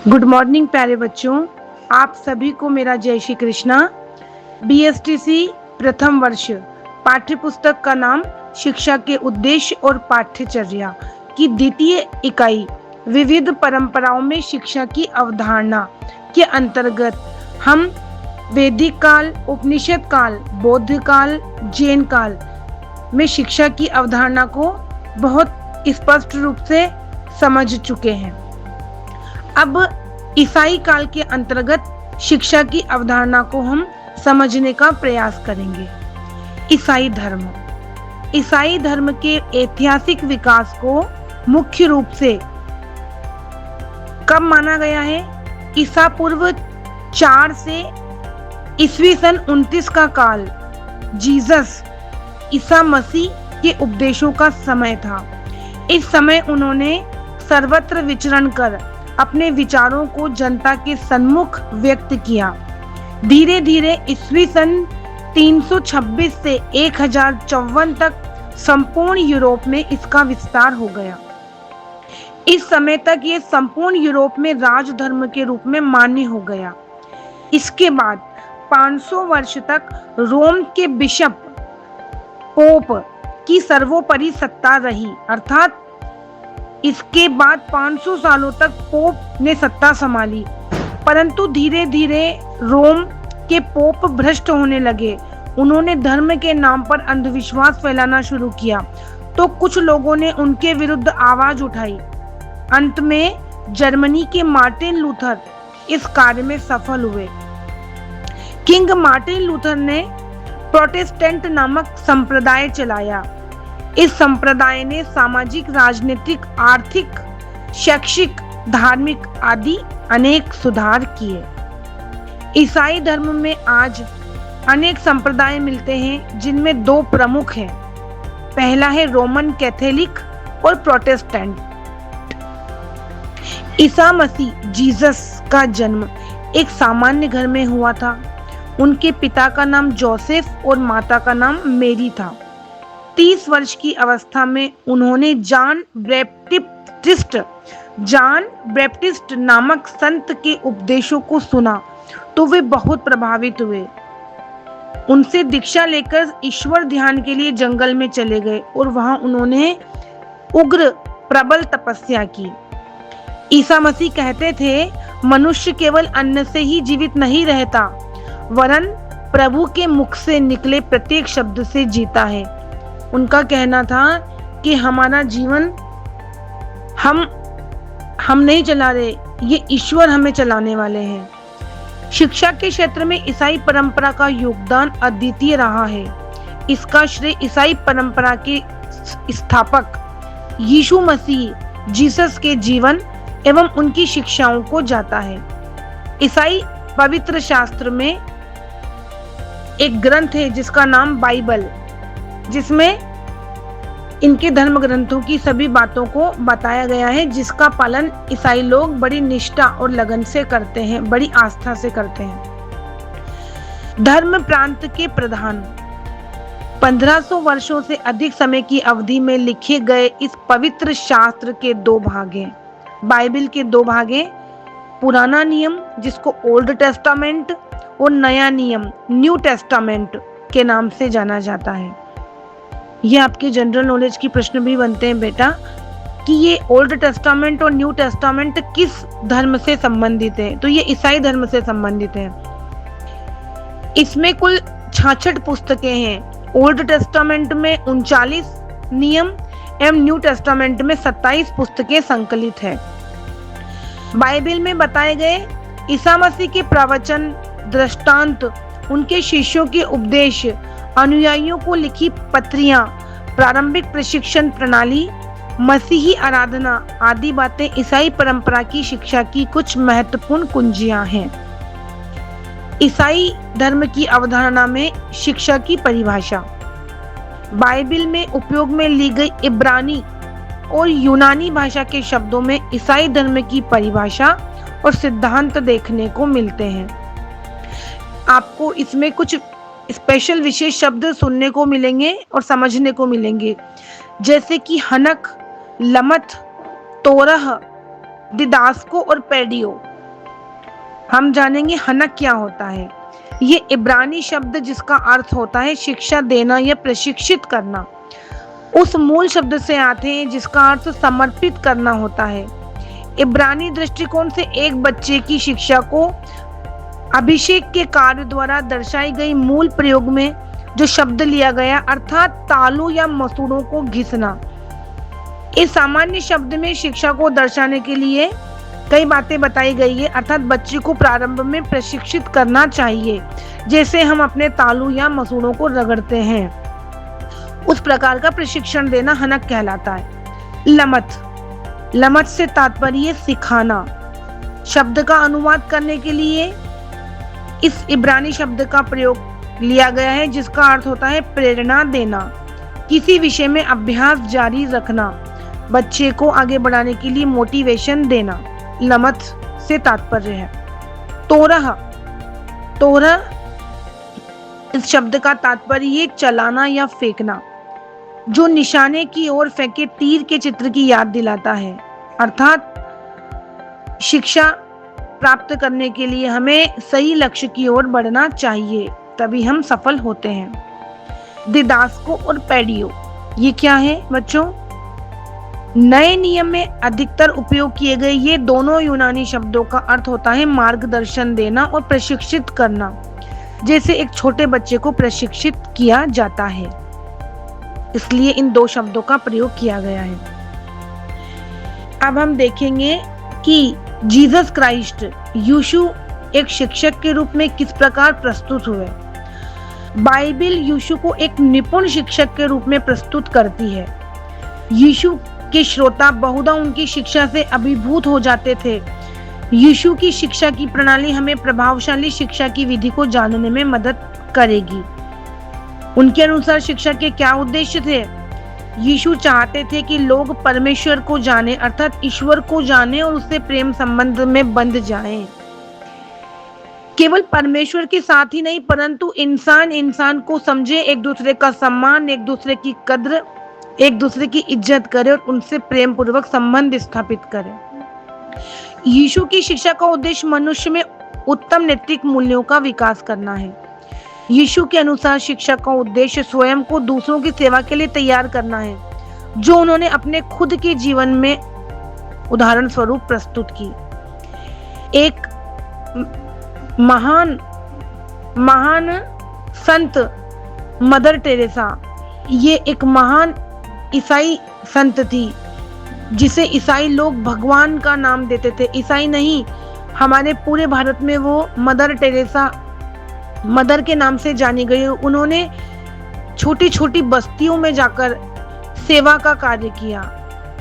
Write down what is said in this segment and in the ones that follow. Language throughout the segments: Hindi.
गुड मॉर्निंग प्यारे बच्चों, आप सभी को मेरा जय श्री कृष्णा। बीएसटीसी प्रथम वर्ष पाठ्य पुस्तक का नाम शिक्षा के उद्देश्य और पाठ्यचर्या की द्वितीय इकाई विविध परंपराओं में शिक्षा की अवधारणा के अंतर्गत हम वैदिक काल, उपनिषद काल, बौद्ध काल, जैन काल में शिक्षा की अवधारणा को बहुत स्पष्ट रूप से समझ चुके हैं। अब ईसाई काल के अंतर्गत शिक्षा की अवधारणा को हम समझने का प्रयास करेंगे। ईसाई धर्म के ऐतिहासिक विकास को मुख्य रूप से कब माना गया है? ईसा पूर्व 4 से ईस्वी सन 29 का काल जीसस ईसा मसीह के उपदेशों का समय था। इस समय उन्होंने सर्वत्र विचरण कर अपने विचारों को जनता के सम्मुख व्यक्त किया। धीरे धीरे ईस्वी सन 326 से 1054 तक संपूर्ण यूरोप में इसका विस्तार हो गया। इस समय तक ये संपूर्ण यूरोप में राजधर्म के रूप में मान्य हो गया। इसके बाद 500 वर्ष तक रोम के बिशप पोप की सर्वोपरि सत्ता रही, अर्थात इसके बाद 500 सालों तक पोप ने सत्ता संभाली। परंतु धीरे धीरे रोम के पोप भ्रष्ट होने लगे। उन्होंने धर्म के नाम पर अंधविश्वास फैलाना शुरू किया, तो कुछ लोगों ने उनके विरुद्ध आवाज उठाई। अंत में जर्मनी के मार्टिन लूथर इस कार्य में सफल हुए। किंग मार्टिन लूथर ने प्रोटेस्टेंट नामक संप्रदाय चलाया। इस संप्रदाय ने सामाजिक, राजनीतिक, आर्थिक, शैक्षिक, धार्मिक आदि अनेक सुधार किए। ईसाई धर्म में आज अनेक संप्रदाय मिलते हैं, जिनमें 2 प्रमुख हैं। पहला है रोमन कैथोलिक और प्रोटेस्टेंट। ईसा मसीह जीसस का जन्म एक सामान्य घर में हुआ था। उनके पिता का नाम जोसेफ और माता का नाम मेरी था। 30 वर्ष की अवस्था में उन्होंने जॉन बैप्टिस्ट नामक संत के उपदेशों को सुना, तो वे बहुत प्रभावित हुए। उनसे दीक्षा लेकर ईश्वर ध्यान के लिए जंगल में चले गए और वहां उन्होंने उग्र प्रबल तपस्या की। ईसा मसीह कहते थे, मनुष्य केवल अन्न से ही जीवित नहीं रहता, वरन प्रभु के मुख से निकले प्रत्येक शब्द से जीता है। उनका कहना था कि हमारा जीवन हम नहीं चला रहे, ये ईश्वर हमें चलाने वाले हैं। शिक्षा के क्षेत्र में ईसाई परंपरा का योगदान अद्वितीय रहा है। इसका श्रेय ईसाई परंपरा के स्थापक यीशु मसीह जीसस के जीवन एवं उनकी शिक्षाओं को जाता है। ईसाई पवित्र शास्त्र में एक ग्रंथ है जिसका नाम बाइबल, जिसमें इनके धर्म ग्रंथों की सभी बातों को बताया गया है, जिसका पालन ईसाई लोग बड़ी निष्ठा और लगन से करते हैं, बड़ी आस्था से करते हैं। धर्म प्रांत के प्रधान 1500 वर्षों से अधिक समय की अवधि में लिखे गए इस पवित्र शास्त्र के 2 भाग हैं। बाइबल के 2 भाग हैं, पुराना नियम जिसको ओल्ड टेस्टामेंट और नया नियम न्यू टेस्टामेंट के नाम से जाना जाता है। ये आपके जनरल नॉलेज की प्रश्न भी बनते हैं बेटा, कि ये ओल्ड टेस्टामेंट और न्यू टेस्टामेंट किस धर्म से संबंधित है? तो ये ईसाई धर्म से संबंधित है। इसमें कुल 66 पुस्तकें हैं। ओल्ड टेस्टामेंट में 39 नियम एवं न्यू टेस्टामेंट में 27 पुस्तकें संकलित है। बाइबल में बताए गए ईसा मसीह के प्रवचन, दृष्टांत, उनके शिष्यों के उपदेश, अनुयायियों को लिखी पत्रियां, प्रारंभिक प्रशिक्षण प्रणाली, मसीही आराधना आदि बातें ईसाई परंपरा की शिक्षा की कुछ महत्वपूर्ण कुंजियां हैं। ईसाई धर्म की अवधारणा में शिक्षा की परिभाषा। बाइबल में उपयोग में ली गई इब्रानी और यूनानी भाषा के शब्दों में ईसाई धर्म की परिभाषा और सिद्धांत देखने को मिलते हैं। आपको इसमें कुछ स्पेशल विशेष शब्द सुनने को मिलेंगे और समझने को मिलेंगे, जैसे कि हनक, लमत, तोरह, दिदास्को और पेडियो। हम जानेंगे हनक क्या होता है। ये इब्रानी शब्द जिसका अर्थ होता है शिक्षा देना या प्रशिक्षित करना, उस मूल शब्द से आते हैं जिसका अर्थ समर्पित करना होता है। इब्रानी दृष्टिकोण से एक बच्चे की शिक्षा को अभिषेक के कार्य द्वारा दर्शाई गई मूल प्रयोग में जो शब्द लिया गया, अर्थात तालू या मसूड़ों को घिसना। इस सामान्य शब्द में शिक्षा को दर्शाने के लिए कई बातें बताई गई है, अर्थात बच्चे को प्रारंभ में प्रशिक्षित करना चाहिए, जैसे हम अपने तालू या मसूड़ों को रगड़ते हैं, उस प्रकार का प्रशिक्षण देना हनक कहलाता है। लमत से तात्पर्य सिखाना। शब्द का अनुवाद करने के लिए इस इब्रानी शब्द का प्रयोग लिया गया है जिसका अर्थ होता है प्रेरणा देना, किसी विषय में अभ्यास जारी रखना, बच्चे को आगे बढ़ाने के लिए मोटिवेशन देना। लमत से तात्पर्य है तोरह इस शब्द का तात्पर्य चलाना या फेंकना, जो निशाने की ओर फेंके तीर के चित्र की याद दिलाता है। अर्थात शिक्षा प्राप्त करने के लिए हमें सही लक्ष्य की ओर बढ़ना चाहिए, तभी हम सफल होते हैं। दिदास्को और पेडियो, ये क्या है बच्चों? नए नियम में अधिकतर उपयोग किए गए ये दोनों यूनानी शब्दों का अर्थ होता है मार्गदर्शन देना और प्रशिक्षित करना, जैसे एक छोटे बच्चे को प्रशिक्षित किया जाता है, इसलिए इन दो शब्दों का प्रयोग किया गया है। अब हम देखेंगे कि जीसस क्राइस्ट यीशु एक शिक्षक के रूप में किस प्रकार प्रस्तुत हुए। बाइबिल यीशु को एक निपुण शिक्षक के रूप में प्रस्तुत करती है। यीशु के श्रोता बहुधा उनकी शिक्षा से अभिभूत हो जाते थे। यीशु की शिक्षा की प्रणाली हमें प्रभावशाली शिक्षा की विधि को जानने में मदद करेगी। उनके अनुसार शिक्षा के क्या उद्देश्य थे? यीशु चाहते थे कि लोग परमेश्वर को जाने, अर्थात ईश्वर को जाने और उससे प्रेम संबंध में बंध जाएं। केवल परमेश्वर के साथ ही नहीं, परंतु इंसान को समझे, एक दूसरे का सम्मान, एक दूसरे की कद्र, एक दूसरे की इज्जत करे और उनसे प्रेम पूर्वक संबंध स्थापित करे। यीशु की शिक्षा का उद्देश्य मनुष्य में उत्तम नैतिक मूल्यों का विकास करना है। यीशु के अनुसार शिक्षा का उद्देश्य स्वयं को दूसरों की सेवा के लिए तैयार करना है, जो उन्होंने अपने खुद के जीवन में उदाहरण स्वरूप प्रस्तुत की। एक महान संत मदर टेरेसा, ये एक महान ईसाई संत थी जिसे ईसाई लोग भगवान का नाम देते थे। ईसाई नहीं, हमारे पूरे भारत में वो मदर टेरेसा मदर के नाम से जानी गई। उन्होंने छोटी छोटी बस्तियों में जाकर सेवा का कार्य किया,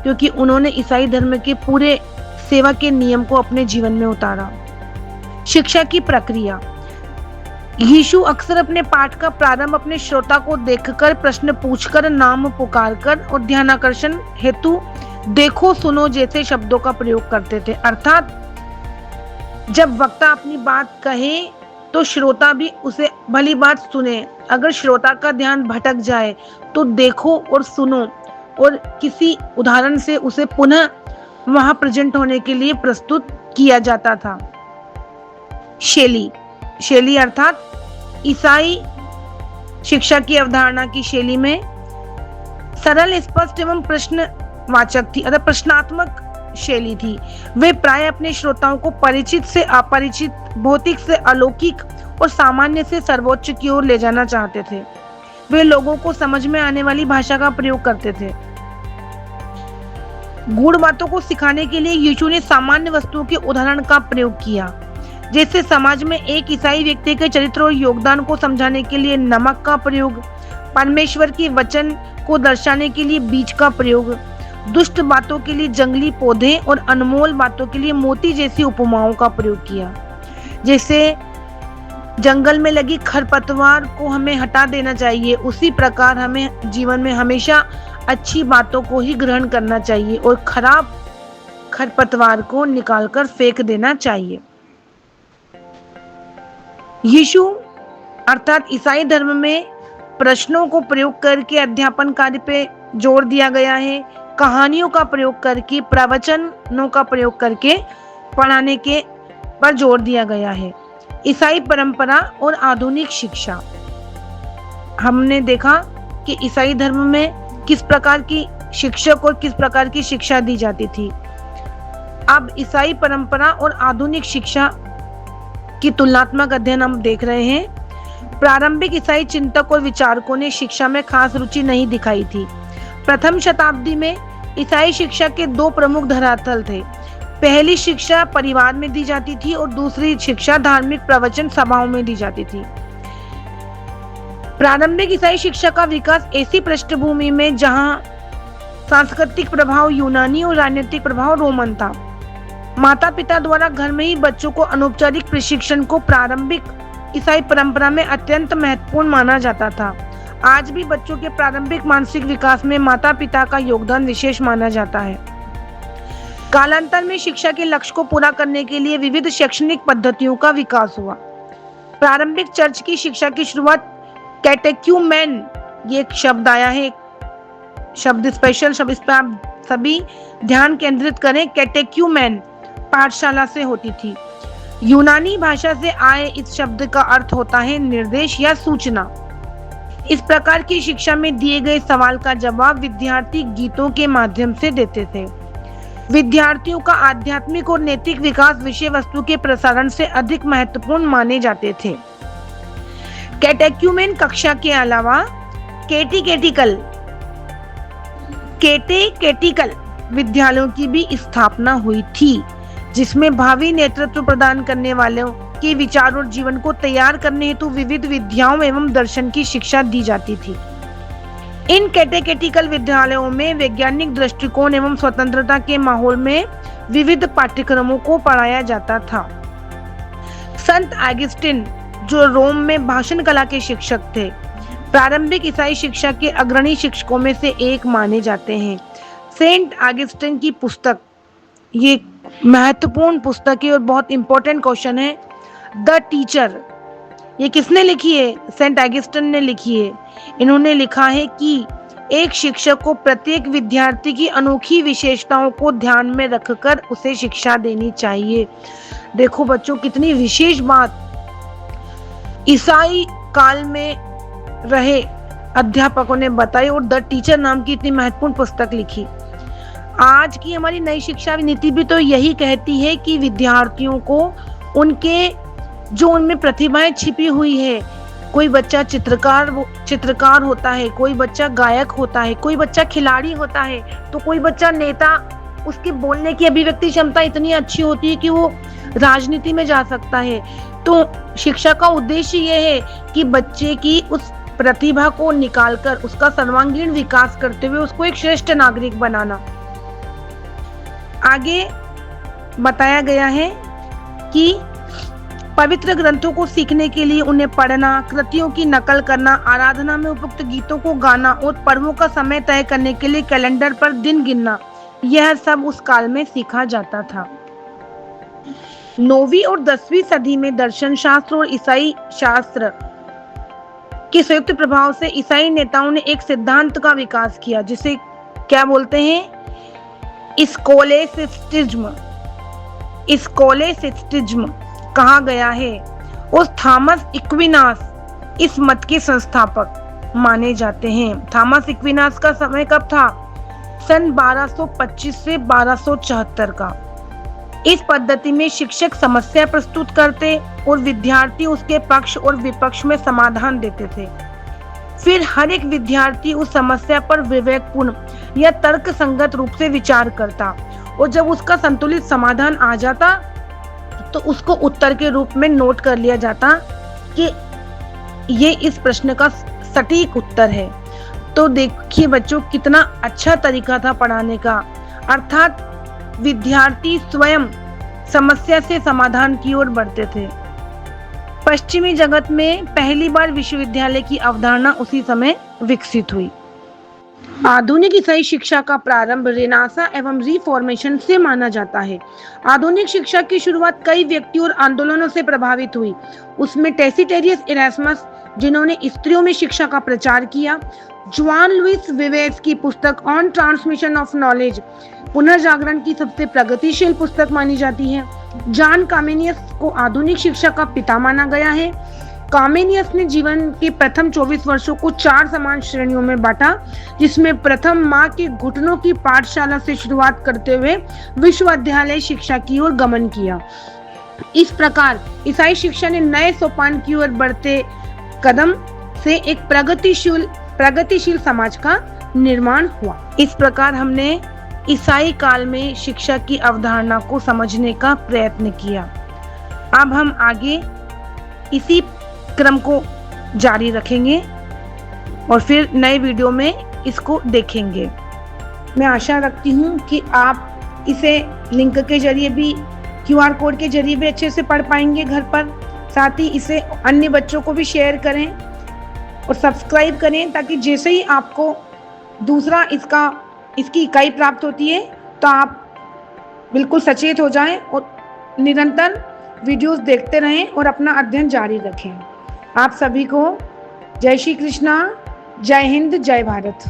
क्योंकि उन्होंने ईसाई धर्म के पूरे सेवा के नियम को अपने जीवन में उतारा। शिक्षा की प्रक्रिया। यीशु अक्सर अपने पाठ का प्रारंभ अपने श्रोता को देखकर, प्रश्न पूछकर, नाम पुकारकर और ध्यानाकर्षण हेतु देखो सुनो जैसे शब्दों का प्रयोग करते थे। अर्थात जब वक्ता अपनी बात कहे तो श्रोता भी उसे भली बात सुने। अगर श्रोता का ध्यान भटक जाए तो देखो और सुनो, और किसी उदाहरण से उसे पुनः वहां प्रेजेंट होने के लिए प्रस्तुत किया जाता था। शैली अर्थात ईसाई शिक्षा की अवधारणा की शैली में सरल, स्पष्ट एवं प्रश्नवाचक थी, अर्थात प्रश्नात्मक शैली थी। वे प्राय अपने श्रोताओं को परिचित से अपरिचित, भौतिक से अलौकिक और सामान्य से सर्वोच्च की ओर ले जाना चाहते थे। वे लोगों को समझ में आने वाली भाषा का प्रयोग करते थे। गूढ़ बातों को सिखाने के लिए यीशु ने सामान्य वस्तुओं के उदाहरण का प्रयोग किया, जैसे समाज में एक ईसाई व्यक्ति के चरित्र और योगदान को समझाने के लिए नमक का प्रयोग, परमेश्वर के वचन को दर्शाने के लिए बीज का प्रयोग, दुष्ट बातों के लिए जंगली पौधे और अनमोल बातों के लिए मोती जैसी उपमाओं का प्रयोग किया। जैसे जंगल में लगी खरपतवार को हमें हटा देना चाहिए, उसी प्रकार हमें जीवन में हमेशा अच्छी बातों को ही ग्रहण करना चाहिए और खराब खरपतवार को निकालकर फेंक देना चाहिए। यीशु अर्थात ईसाई धर्म में प्रश्नों को प्रयोग करके अध्यापन कार्य पे जोर दिया गया है। कहानियों का प्रयोग करके, प्रवचनों का प्रयोग करके पढ़ाने के पर जोर दिया गया है। ईसाई परंपरा और आधुनिक शिक्षा। हमने देखा कि ईसाई धर्म में किस प्रकार की शिक्षक और किस प्रकार की शिक्षा दी जाती थी। अब ईसाई परंपरा और आधुनिक शिक्षा की तुलनात्मक अध्ययन हम देख रहे हैं। प्रारंभिक ईसाई चिंतक और विचारकों ने शिक्षा में खास रुचि नहीं दिखाई थी। प्रथम शताब्दी में ईसाई शिक्षा के दो प्रमुख धरातल थे। पहली शिक्षा परिवार में दी जाती थी और दूसरी शिक्षा धार्मिक प्रवचन सभाओं में दी जाती थी। प्रारंभिक ईसाई शिक्षा का विकास ऐसी पृष्ठभूमि में जहां सांस्कृतिक प्रभाव यूनानी और राजनीतिक प्रभाव रोमन था। माता पिता द्वारा घर में ही बच्चों को अनौपचारिक प्रशिक्षण को प्रारंभिक ईसाई परंपरा में अत्यंत महत्वपूर्ण माना जाता था। आज भी बच्चों के प्रारंभिक मानसिक विकास में माता पिता का योगदान विशेष माना जाता है। कालांतर में शिक्षा के लक्ष्य को पूरा करने के लिए विविध शैक्षणिक पद्धतियों का विकास हुआ। प्रारंभिक चर्च की शिक्षा की शुरुआत कैटेक्यूमेन, ये एक शब्द आया है, शब्द स्पेशल शब्द, इस पर आप सभी ध्यान केंद्रित करें। कैटेक्यूमेन पाठशाला से होती थी। यूनानी भाषा से आए इस शब्द का अर्थ होता है निर्देश या सूचना। इस प्रकार की शिक्षा में दिए गए सवाल का जवाब विद्यार्थी गीतों के माध्यम से देते थे। विद्यार्थियों का आध्यात्मिक और नैतिक विकास विषय वस्तु के प्रसारण से अधिक महत्वपूर्ण माने जाते थे। कैटेक्यूमेन कक्षा के अलावा कैटेकेटिकल विद्यालयों की भी स्थापना हुई थी, जिसमें भावी नेतृत्व प्रदान करने वालों के विचार और जीवन को तैयार करने हेतु विविध विद्याओं एवं दर्शन की शिक्षा दी जाती थी। इन कैटेकेटिकल विद्यालयों में वैज्ञानिक दृष्टिकोण एवं स्वतंत्रता के माहौल में विविध पाठ्यक्रमों को पढ़ाया जाता था। संत ऑगस्टिन, जो रोम में भाषण कला के शिक्षक थे, प्रारंभिक ईसाई शिक्षा के अग्रणी शिक्षकों में से एक माने जाते हैं। सेंट ऑगस्टिन की पुस्तक, ये महत्वपूर्ण पुस्तक है और बहुत इंपॉर्टेंट क्वेश्चन है। द टीचर, ये किसने लिखी है? सेंट ऑगस्टिन ने लिखी है। इन्होंने लिखा है कि एक शिक्षक को प्रत्येक विद्यार्थी की अनोखी विशेषताओं को ध्यान में रखकर उसे शिक्षा देनी चाहिए। देखो बच्चों, कितनी विशेष बात ईसाई काल में रहे अध्यापकों ने बताई और द टीचर नाम की इतनी महत्वपूर्ण पुस्तक लिखी। आज की हमारी नई शिक्षा नीति भी तो यही कहती है कि विद्यार्थियों को उनके जो उनमें प्रतिभाएं छिपी हुई है, कोई बच्चा चित्रकार होता है, कोई बच्चा गायक होता है, कोई बच्चा खिलाड़ी होता है, तो कोई बच्चा नेता, उसके बोलने की अभिव्यक्ति क्षमता इतनी अच्छी होती है कि वो राजनीति में जा सकता है। तो शिक्षा का उद्देश्य ये है कि बच्चे की उस प्रतिभा को निकालकर उसका सर्वांगीण विकास करते हुए उसको एक श्रेष्ठ नागरिक बनाना। आगे बताया गया है कि पवित्र ग्रंथों को सीखने के लिए उन्हें पढ़ना, कृतियों की नकल करना, आराधना में उपयुक्त गीतों को गाना और पर्वों का समय तय करने के लिए कैलेंडर पर दिन गिनना, यह सब उस काल में सीखा जाता था। 9वीं और 10वीं सदी में दर्शन शास्त्र और ईसाई शास्त्र के संयुक्त प्रभाव से ईसाई नेताओं ने एक सिद्धांत का विकास किया, जिसे क्या बोलते हैं? स्कोलेसिस्टिज्म कहा गया है। उस थॉमस एक्विनास इस मत के संस्थापक माने जाते हैं। थॉमस एक्विनास का समय कब था? सन 1225 से 1274 का। इस पद्धति में शिक्षक समस्या प्रस्तुत करते और विद्यार्थी उसके पक्ष और विपक्ष में समाधान देते थे। फिर हर एक विद्यार्थी उस समस्या पर विवेकपूर्ण या तर्क संगत रूप से विचार करता और जब उसका संतुलित समाधान आ जाता तो उसको उत्तर के रूप में नोट कर लिया जाता कि ये इस प्रश्न का सटीक उत्तर है। तो देखिए बच्चों, कितना अच्छा तरीका था पढ़ाने का, अर्थात विद्यार्थी स्वयं समस्या से समाधान की ओर बढ़ते थे। पश्चिमी जगत में पहली बार विश्वविद्यालय की अवधारणा उसी समय विकसित हुई। आधुनिक ईसाई शिक्षा का प्रारंभ रेनेसां एवं रिफॉर्मेशन से माना जाता है। आधुनिक शिक्षा की शुरुआत कई व्यक्तियों और आंदोलनों से प्रभावित हुई। उसमें टेसिटेरियस, इरास्मस, जिन्होंने स्त्रियों में शिक्षा का प्रचार किया। जॉन लुइस विवेस की पुस्तक ऑन ट्रांसमिशन ऑफ नॉलेज पुनर्जागरण की सबसे प्रगतिशील पुस्तक मानी जाती है। जॉन कामेनियस को आधुनिक शिक्षा का पिता माना गया है। कामेनियस ने जीवन के प्रथम 24 वर्षों को 4 समान श्रेणियों में बांटा, जिसमें प्रथम माँ के घुटनों की पाठशाला से शुरुआत करते हुए विश्वविद्यालय शिक्षा की ओर गमन किया। इस प्रकार ईसाई शिक्षा ने नए सोपान की ओर बढ़ते कदम से एक प्रगतिशील समाज का निर्माण हुआ। इस प्रकार हमने ईसाई काल में शिक्षा की अवधारणा को समझने का प्रयत्न किया। अब हम आगे इसी क्रम को जारी रखेंगे और फिर नए वीडियो में इसको देखेंगे। मैं आशा रखती हूँ कि आप इसे लिंक के जरिए भी, QR कोड के जरिए भी अच्छे से पढ़ पाएंगे घर पर। साथ ही इसे अन्य बच्चों को भी शेयर करें और सब्सक्राइब करें, ताकि जैसे ही आपको दूसरा इसकी इकाई प्राप्त होती है तो आप बिल्कुल सचेत हो जाएं और निरंतर वीडियोस देखते रहें और अपना अध्ययन जारी रखें। आप सभी को जय श्री कृष्णा, जय हिंद, जय भारत।